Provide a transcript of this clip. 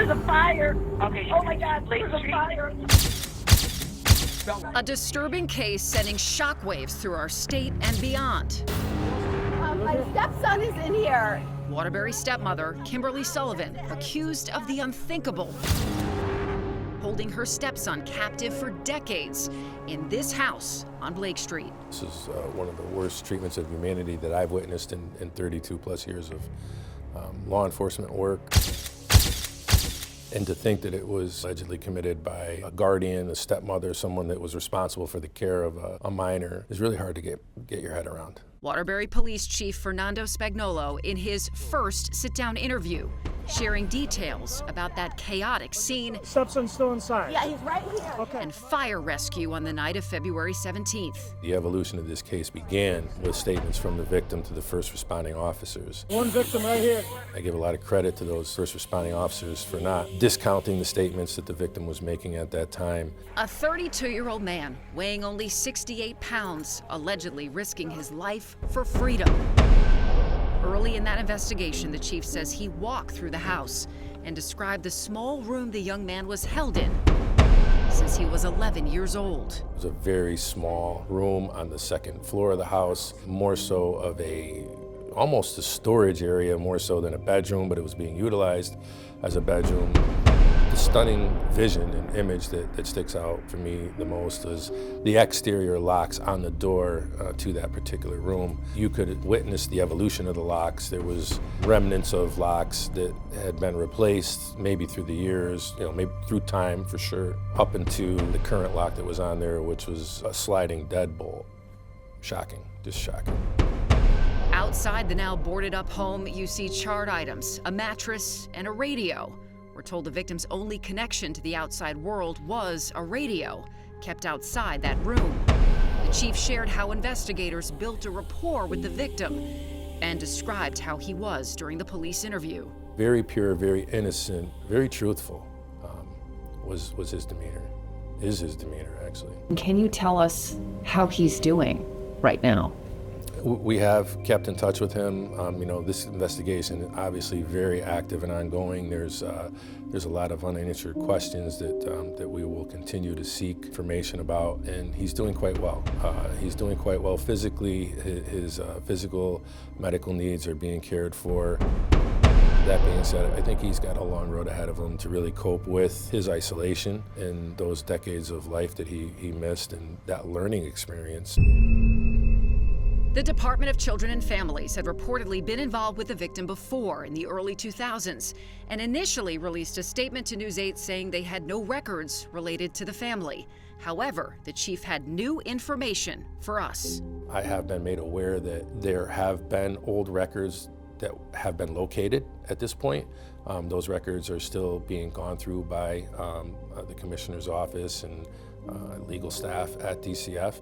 There's a fire. Okay. Oh my God, there's a fire. A disturbing case sending shockwaves through our state and beyond. My stepson is in here. Waterbury stepmother, Kimberly Sullivan, accused of the unthinkable. Holding her stepson captive for decades in this house on Blake Street. This is one of the worst treatments of humanity that I've witnessed in 32 plus years of law enforcement work. And to think that it was allegedly committed by a guardian, a stepmother, someone that was responsible for the care of a minor is really hard to get your head around. Waterbury Police Chief Fernando Spagnolo in his first sit-down interview, sharing details about that chaotic scene. Stepson's still inside. Yeah, he's right here. Okay. And fire rescue on the night of February 17th. The evolution of this case began with statements from the victim to the first responding officers. One victim right here. I give a lot of credit to those first responding officers for not discounting the statements that the victim was making at that time. A 32-year-old man weighing only 68 pounds, allegedly risking his life for freedom. Early in that investigation, the chief says he walked through the house and described the small room the young man was held in since he was 11 years old. It was a very small room on the second floor of the house, more so of almost a storage area, more so than a bedroom, but it was being utilized as a bedroom. The stunning vision and image that sticks out for me the most is the exterior locks on the door to that particular room. You could witness the evolution of the locks. There was remnants of locks that had been replaced, maybe through the years, maybe through time for sure, up into the current lock that was on there, which was a sliding deadbolt. Shocking, just shocking. Outside the now boarded up home, you see charred items, a mattress, and a radio. We're told the victim's only connection to the outside world was a radio kept outside that room. The chief shared how investigators built a rapport with the victim and described how he was during the police interview. Very pure, very innocent, very truthful was his demeanor, is his demeanor actually. Can you tell us how he's doing right now? We have kept in touch with him. This investigation is obviously very active and ongoing. There's a lot of unanswered questions that we will continue to seek information about, and he's doing quite well. He's doing quite well physically. His physical, medical needs are being cared for. That being said, I think he's got a long road ahead of him to really cope with his isolation and those decades of life that he missed and that learning experience. The Department of Children and Families had reportedly been involved with the victim before in the early 2000s and initially released a statement to News 8 saying they had no records related to the family. However, the chief had new information for us. I have been made aware that there have been old records that have been located at this point. Those records are still being gone through by the commissioner's office and legal staff at DCF.